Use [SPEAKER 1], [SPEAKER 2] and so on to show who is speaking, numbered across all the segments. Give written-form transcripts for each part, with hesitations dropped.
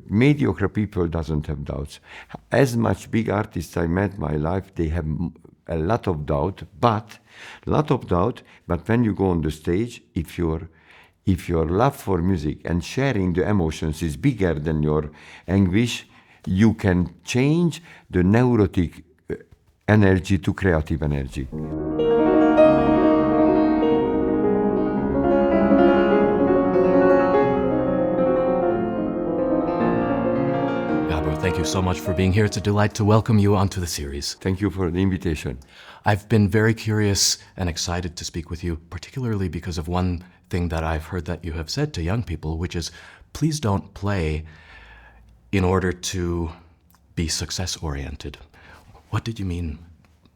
[SPEAKER 1] mediocre people doesn't have doubts. As much big artists I met in my life, they have a lot of doubt, but when you go on the stage, if your love for music and sharing the emotions is bigger than your anguish, you can change the neurotic energy to creative energy.
[SPEAKER 2] Thank you so much for being here. It's a delight to welcome you onto the series.
[SPEAKER 1] Thank you for the invitation.
[SPEAKER 2] I've been very curious and excited to speak with you, particularly because of one thing that I've heard that you have said to young people, which is, please don't play in order to be success-oriented. What did you mean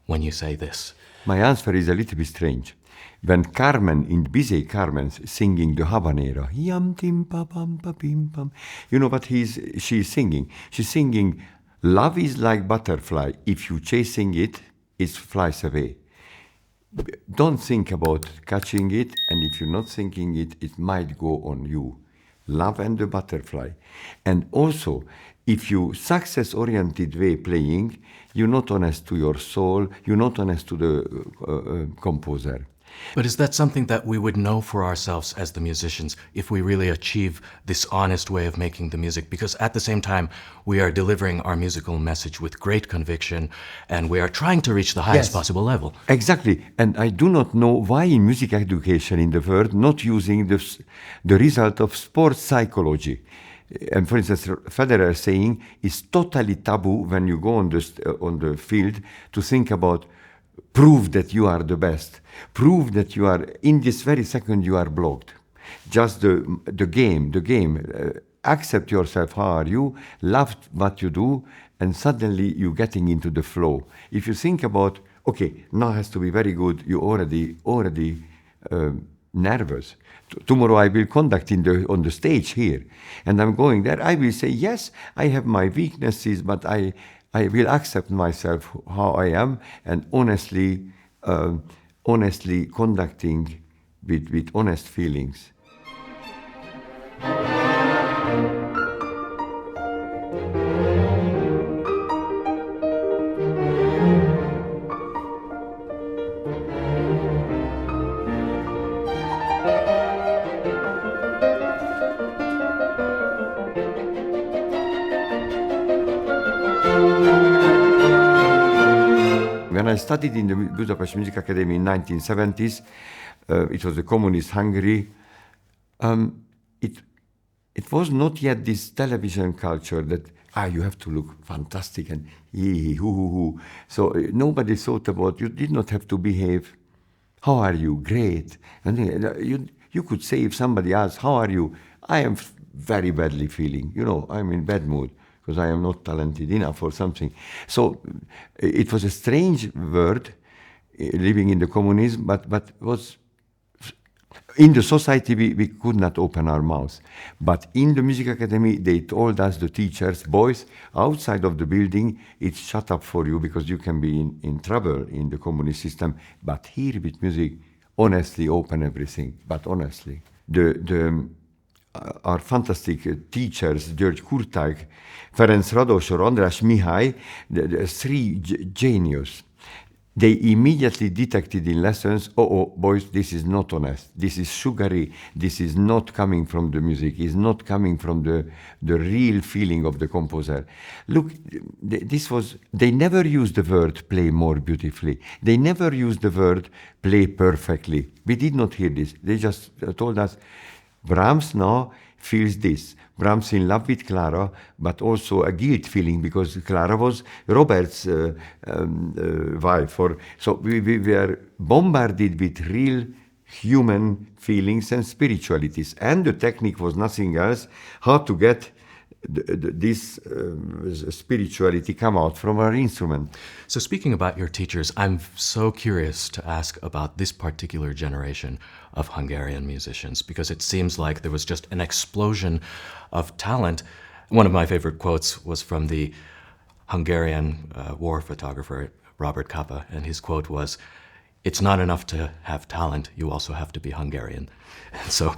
[SPEAKER 2] when you say this?
[SPEAKER 1] My answer is a little bit strange. When Carmen in Bizet Carmen's singing the habanera, yam tim pa pam pa pim pam, you know what she's singing? She's singing, love is like butterfly. If you chasing it, it flies away. Don't think about catching it, and if you're not thinking it, it might go on you. Love and the butterfly. And also, if you success-oriented way playing, you're not honest to your soul, you're not honest to the composer.
[SPEAKER 2] But is that something that we would know for ourselves as the musicians if we really achieve this honest way of making the music? Because at the same time, we are delivering our musical message with great conviction and we are trying to reach the highest possible level.
[SPEAKER 1] Exactly. And I do not know why in music education in the world not using the result of sports psychology. And for instance, Federer saying it's totally taboo when you go on the field to think about prove that you are the best. Prove that you are, in this very second, you are blocked. Just the game. Accept yourself, how are you, love what you do, and suddenly you're getting into the flow. If you think about, okay, now has to be very good, you're already nervous. Tomorrow I will conduct on the stage here, and I'm going there. I will say, yes, I have my weaknesses, but I will accept myself how I am, and honestly conducting with honest feelings. When I studied in the Budapest Music Academy in 1970s, it was a communist Hungary. It was not yet this television culture that you have to look fantastic and hoo. So nobody thought about, you did not have to behave. How are you? Great. And you could say, if somebody asks, how are you? I am very badly feeling. I'm in bad mood, because I am not talented enough or something. So it was a strange word, living in the communism, but was in the society we could not open our mouths. But in the music academy, they told us, the teachers, boys, outside of the building, it's shut up for you because you can be in trouble in the communist system. But here with music, honestly open everything, but honestly. Our fantastic teachers, György Kurtág, Ferenc Rados, or András Mihály, the three genius, they immediately detected in lessons, boys, this is not honest, this is sugary, this is not coming from the music, is not coming from the real feeling of the composer. Look, they never used the word play more beautifully. They never used the word play perfectly. We did not hear this. They just told us, Brahms now feels this. Brahms in love with Clara, but also a guilt feeling because Clara was Robert's wife. So we were bombarded with real human feelings and spiritualities. And the technique was nothing else, how to get this spirituality come out from our instrument.
[SPEAKER 2] So speaking about your teachers, I'm so curious to ask about this particular generation of Hungarian musicians, because it seems like there was just an explosion of talent. One of my favorite quotes was from the Hungarian war photographer Robert Capa, and his quote was, "It's not enough to have talent, you also have to be Hungarian." And so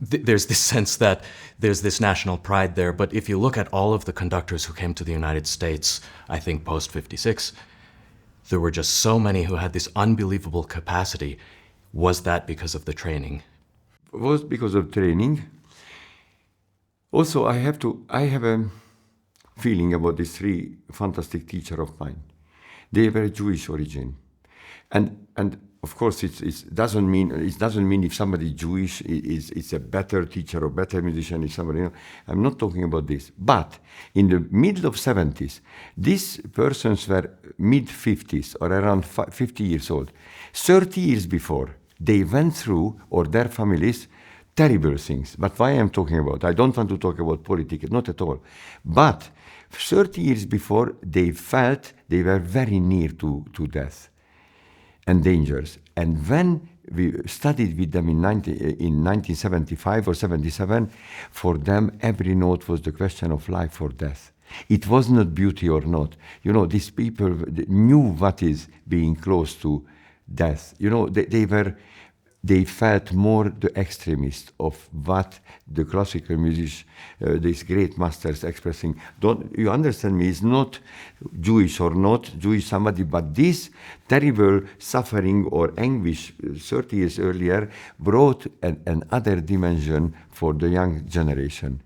[SPEAKER 2] there's this sense that there's this national pride there. But if you look at all of the conductors who came to the United States, I think post 56, there were just so many who had this unbelievable capacity. Was that because of the training?
[SPEAKER 1] Was because of training. Also, I have a feeling about these three fantastic teachers of mine. They were Jewish origin, and of course it doesn't mean if somebody is Jewish is a better teacher or better musician. If somebody, I'm not talking about this. But in the middle of 70s, these persons were mid 50s or around 50 years old. 30 years before, they went through, or their families, terrible things. But why I'm talking about? I don't want to talk about politics, not at all. But 30 years before, they felt they were very near to death and dangers. And when we studied with them in 1975 or 77, for them, every note was the question of life or death. It was not beauty or not. These people knew what is being close to death. They felt more the extremist of what the classical music, these great masters expressing. Don't you understand me? It's not Jewish or not Jewish somebody, but this terrible suffering or anguish 30 years earlier brought another dimension for the young generation.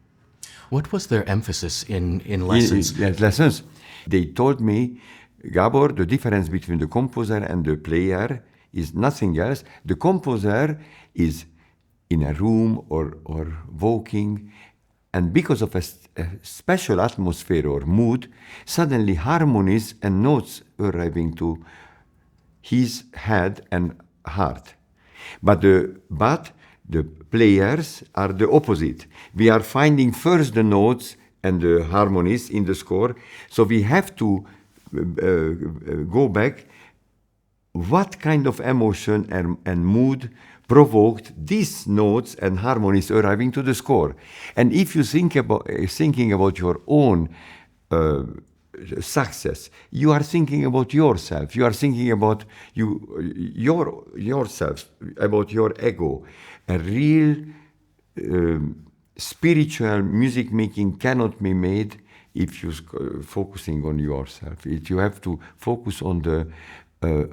[SPEAKER 2] What was their emphasis in lessons?
[SPEAKER 1] Lessons. They told me, Gabor, the difference between the composer and the player is nothing else. The composer is in a room or walking, and because of a special atmosphere or mood, suddenly harmonies and notes arriving to his head and heart. But the players are the opposite. We are finding first the notes and the harmonies in the score, so we have to go back. What kind of emotion and mood provoked these notes and harmonies arriving to the score? And if you thinking about your own success, you are thinking about yourself. You are thinking about yourself, about your ego. A real spiritual music making cannot be made if you're focusing on yourself. You have to focus on the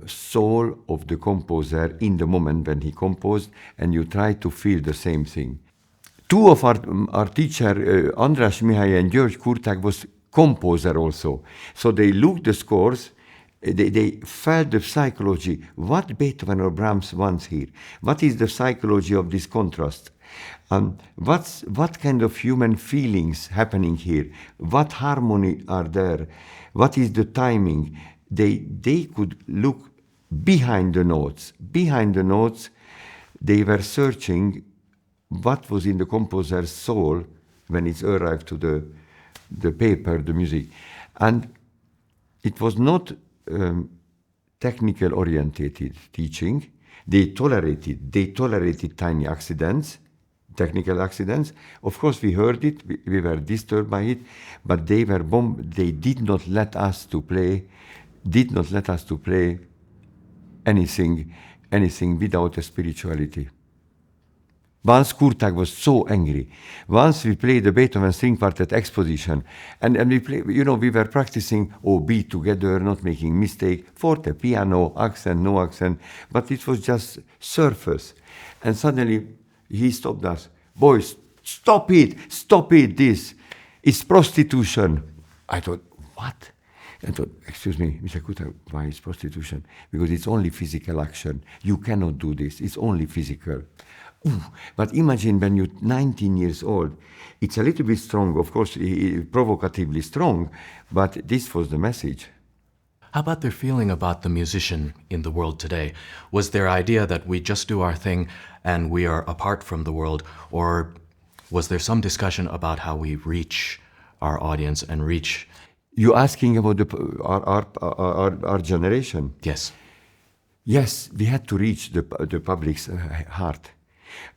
[SPEAKER 1] soul of the composer in the moment when he composed, and you try to feel the same thing. Two of our teacher, András Mihály and György Kurtág, was composer also. So they looked the scores, they felt the psychology. What Beethoven or Brahms wants here? What is the psychology of this contrast? What kind of human feelings happening here? What harmony are there? What is the timing? They could look behind the notes. Behind the notes, they were searching what was in the composer's soul when it arrived to the paper, the music. And it was not technical orientated teaching. They tolerated tiny accidents, technical accidents. Of course, we heard it, we were disturbed by it, but they did not let us to play anything without a spirituality. Once Kurtág was so angry. Once we played the Beethoven String Quartet exposition, and we play, we were practicing beat together, not making mistake, forte, piano, accent, no accent, but it was just surface. And suddenly he stopped us. Boys, stop it, this. It's prostitution. I thought, what? I thought, excuse me, Mr. Kurtág, why is prostitution? Because it's only physical action. You cannot do this. It's only physical. Ooh. But imagine when you're 19 years old. It's a little bit strong, of course, provocatively strong, but this was the message.
[SPEAKER 2] How about their feeling about the musician in the world today? Was their idea that we just do our thing and we are apart from the world, or was there some discussion about how we reach our audience and reach?
[SPEAKER 1] You're asking about our generation?
[SPEAKER 2] Yes.
[SPEAKER 1] Yes, we had to reach the public's heart.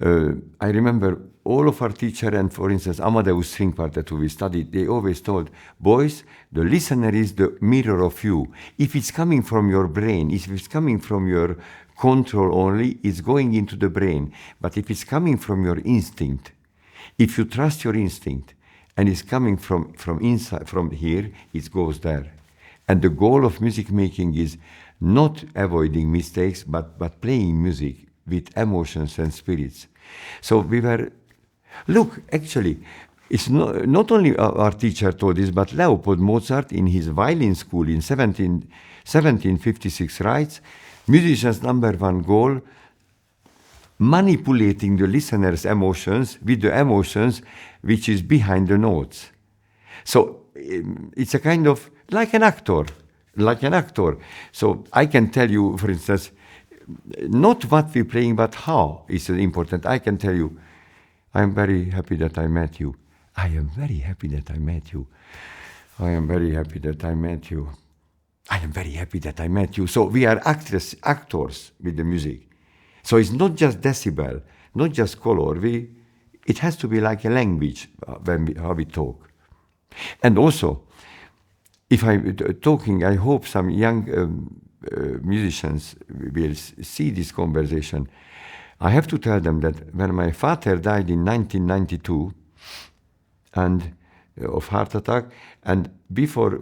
[SPEAKER 1] I remember all of our teacher, and for instance, Amadeus string quartet who we studied, they always told, boys, the listener is the mirror of you. If it's coming from your brain, if it's coming from your control only, it's going into the brain. But if it's coming from your instinct, if you trust your instinct, and it's coming from inside, from here, it goes there. And the goal of music making is not avoiding mistakes, but playing music with emotions and spirits. So we were, look, actually, it's not only our teacher taught this, but Leopold Mozart in his violin school in 1756 writes, musician's number one goal, manipulating the listener's emotions with the emotions which is behind the notes. So it's a kind of like an actor. So I can tell you, for instance, not what we're playing, but how is important. I can tell you, I am very happy that I met you. I am very happy that I met you. I am very happy that I met you. I am very happy that I met you. So we are actors with the music. So it's not just decibel, not just color. It has to be like a language how we talk. And also, if I'm talking, I hope some young musicians will see this conversation. I have to tell them that when my father died in 1992 and of heart attack, and before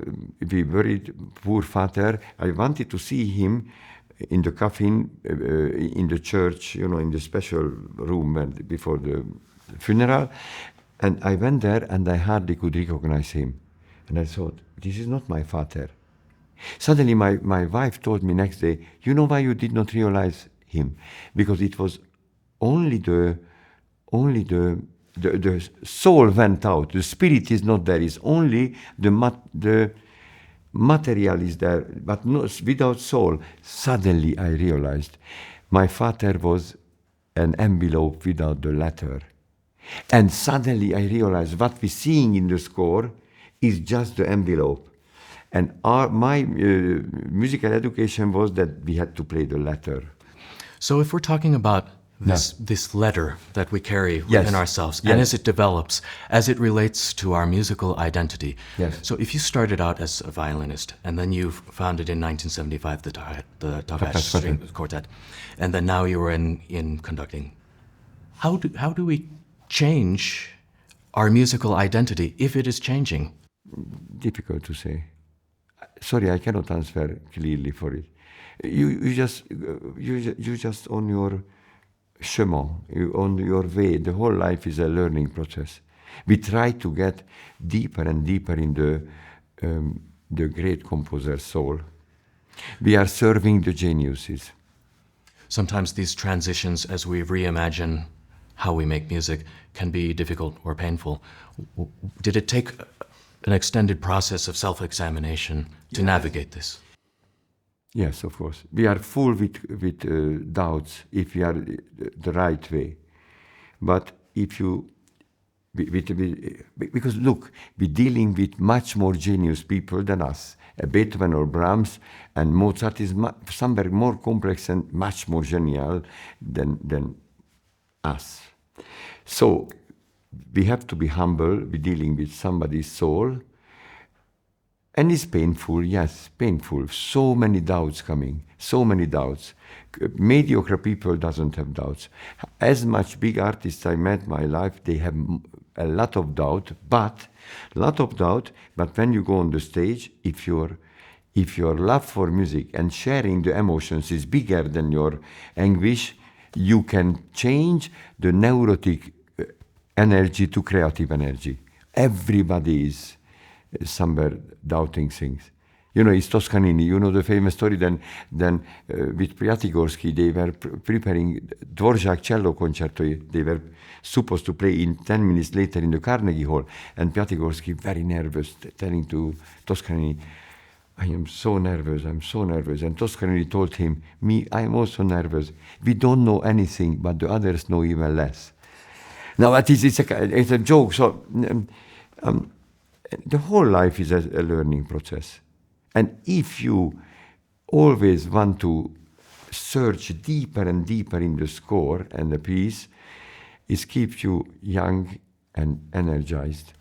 [SPEAKER 1] we buried poor father, I wanted to see him in the coffin in the church, in the special room before the funeral. And I went there and I hardly could recognize him. And I thought, this is not my father. Suddenly my wife told me next day, you know why you did not realize him? Because it was only the soul went out. The spirit is not there. It's only the material is there, but without soul. Suddenly I realized my father was an envelope without the letter. And suddenly I realized what we're seeing in the score is just the envelope. And my musical education was that we had to play the letter.
[SPEAKER 2] So if we're talking about this letter that we carry within ourselves, and as it develops, as it relates to our musical identity.
[SPEAKER 1] Yes.
[SPEAKER 2] So if you started out as a violinist, and then you founded in 1975 the Takács String Quartet, and then now you were in conducting, how do we change our musical identity if it is changing?
[SPEAKER 1] Difficult to say. Sorry, I cannot answer clearly for it. You just on your chemin, on your way. The whole life is a learning process. We try to get deeper and deeper in the great composer's soul. We are serving the geniuses.
[SPEAKER 2] Sometimes these transitions, as we reimagine how we make music, can be difficult or painful. Did it take an extended process of self-examination to navigate this?
[SPEAKER 1] Yes, of course. We are full with doubts if we are the right way. But if you, because look, we're dealing with much more genius people than us. Beethoven or Brahms, and Mozart is somewhere more complex and much more genial than us. So we have to be humble. We're dealing with somebody's soul. And it's painful, yes, painful. So many doubts coming, so many doubts. Mediocre people doesn't have doubts. As much big artists I met in my life, they have a lot of doubt, but when you go on the stage, if your love for music and sharing the emotions is bigger than your anguish, you can change the neurotic energy to creative energy. Everybody is somewhere doubting things. It's Toscanini. The famous story. Then with Piatigorsky, they were preparing Dvorak cello concerto. They were supposed to play in 10 minutes later in the Carnegie Hall. And Piatigorsky, very nervous, telling to Toscanini, I am so nervous, I'm so nervous. And Toscanini told him, I am also nervous. We don't know anything, but the others know even less. Now, it's a joke. So the whole life is a learning process. And if you always want to search deeper and deeper in the score and the piece, It keeps you young and energized.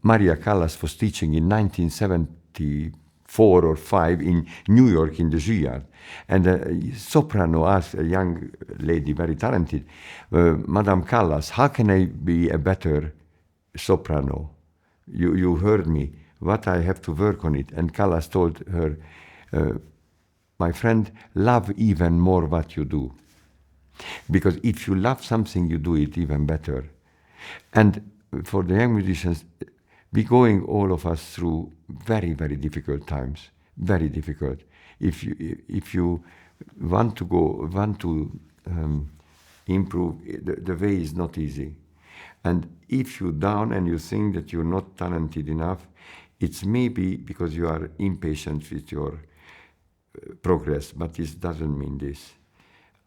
[SPEAKER 1] Maria Callas was teaching in 1974 or 5 in New York in the Juilliard. And a soprano asked a young lady, very talented, Madame Callas, how can I be a better soprano? You heard me. What I have to work on it. And Callas told her, my friend, love even more what you do. Because if you love something, you do it even better. And for the young musicians, we're going, all of us, through very, very difficult times. Very difficult. If you want to improve, the way is not easy. And if you're down and you think that you're not talented enough, it's maybe because you are impatient with your progress, but this doesn't mean this.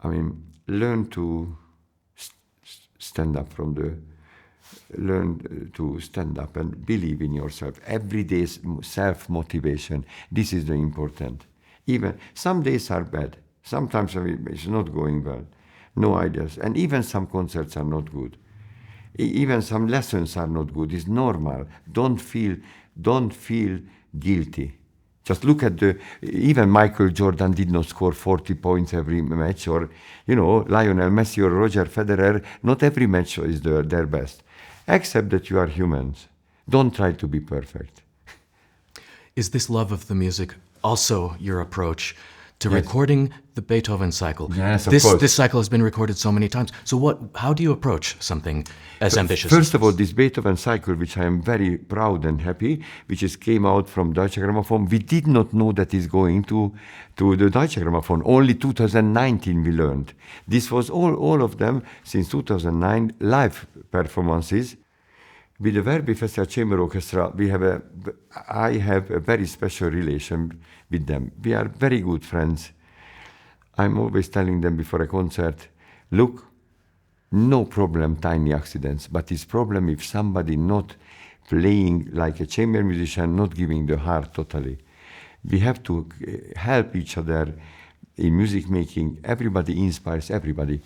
[SPEAKER 1] I mean, learn to stand up and believe in yourself. Every day's self-motivation, this is the important. Even some days are bad. Sometimes it's not going well. No ideas. And even some concerts are not good. Even some lessons are not good. It's normal. Don't feel guilty. Just look at even Michael Jordan did not score 40 points every match, or, Lionel Messi or Roger Federer, not every match is their best. Accept that you are humans. Don't try to be perfect.
[SPEAKER 2] Is this love of the music also your approach to
[SPEAKER 1] Yes.
[SPEAKER 2] recording the Beethoven cycle?
[SPEAKER 1] Yes, of course.
[SPEAKER 2] This cycle has been recorded so many times. So how do you approach something as ambitious?
[SPEAKER 1] First of all, this Beethoven cycle, which I am very proud and happy, which came out from Deutsche Grammophon, we did not know that is going to the Deutsche Grammophon. Only 2019 we learned. This was all of them since 2009 live performances. With the Verbi Festival Chamber Orchestra, I have a very special relation with them. We are very good friends. I'm always telling them before a concert, look, no problem, tiny accidents, but it's problem if somebody not playing like a chamber musician, not giving the heart totally. We have to help each other in music making. Everybody inspires everybody.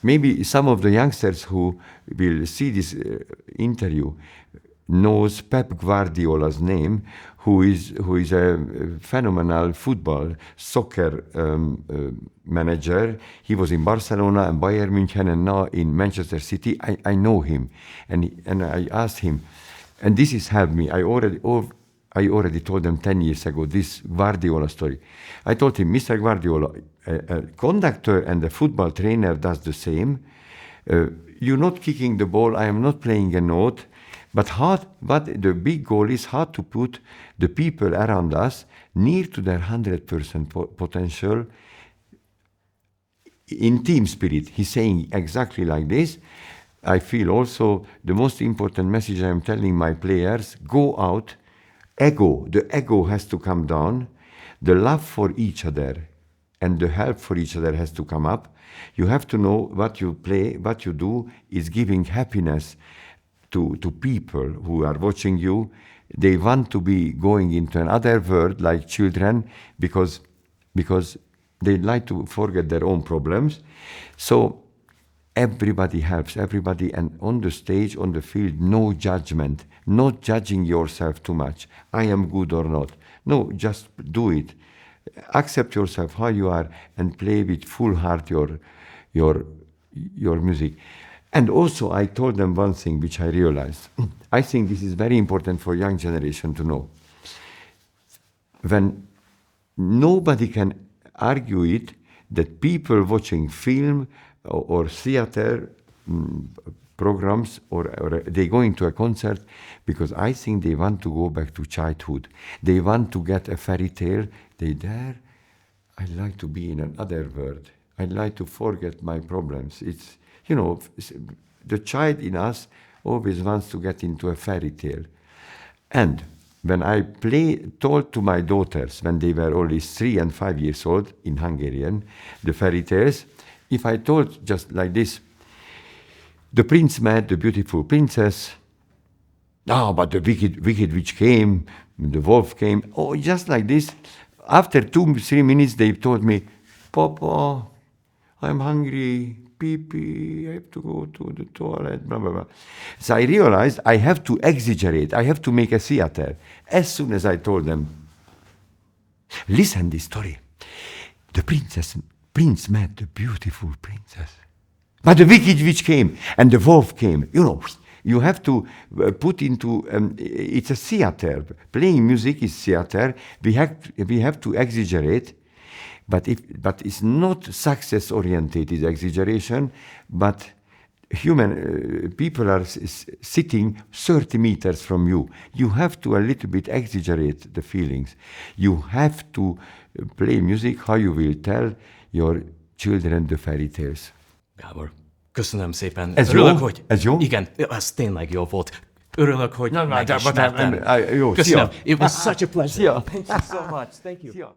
[SPEAKER 1] Maybe some of the youngsters who will see this interview knows Pep Guardiola's name, who is a phenomenal soccer manager. He was in Barcelona and Bayern München and now in Manchester City. I know him, and I asked him, and this has helped me. I already told them 10 years ago this Guardiola story. I told him, Mr. Guardiola, a conductor and a football trainer does the same. You're not kicking the ball, I am not playing a note, but the big goal is how to put the people around us near to their 100% potential in team spirit. He's saying exactly like this. I feel also the most important message I am telling my players, go out. The ego has to come down. The love for each other and the help for each other has to come up. You have to know what you play, what you do is giving happiness to people who are watching you. They want to be going into another world like children because they like to forget their own problems. So everybody helps everybody, and on the stage, on the field, no judgment, not judging yourself too much. I am good or not. No, just do it. Accept yourself how you are and play with full heart your music. And also I told them one thing which I realized. I think this is very important for young generation to know. When nobody can argue it, that people watching film or theater programs or they go into a concert because I think they want to go back to childhood. They want to get a fairy tale. I'd like to be in another world. I'd like to forget my problems. It's, the child in us always wants to get into a fairy tale. And when I told to my daughters, when they were only 3 and 5 years old, in Hungarian, the fairy tales, if I told just like this, the prince met the beautiful princess, but the wicked witch came, the wolf came, just like this. After 2-3 minutes, they told me, Papa, I'm hungry, pee-pee, I have to go to the toilet, blah, blah, blah. So I realized I have to exaggerate, I have to make a theater. As soon as I told them, listen this story. The prince met the beautiful princess. But the wicked witch came, and the wolf came. You know, you have to put into, it's a theater. Playing music is theater. We have to exaggerate, but it's not success-oriented exaggeration, but human people are sitting 30 meters from you. You have to a little bit exaggerate the feelings. You have to play music how you will tell your children the fairy tales.
[SPEAKER 2] Gábor, köszönöm szépen.
[SPEAKER 1] Ez
[SPEAKER 2] Örülök,
[SPEAKER 1] jó?
[SPEAKER 2] hogy...
[SPEAKER 1] Ez jó?
[SPEAKER 2] Igen, ez tényleg jó volt. Örülök, hogy
[SPEAKER 1] Jó,
[SPEAKER 2] megismertem.
[SPEAKER 1] jó,
[SPEAKER 2] Köszönöm.
[SPEAKER 1] szia.
[SPEAKER 2] It was such a pleasure.
[SPEAKER 1] Szia.
[SPEAKER 2] Thank you so much. Thank you.
[SPEAKER 1] Szia.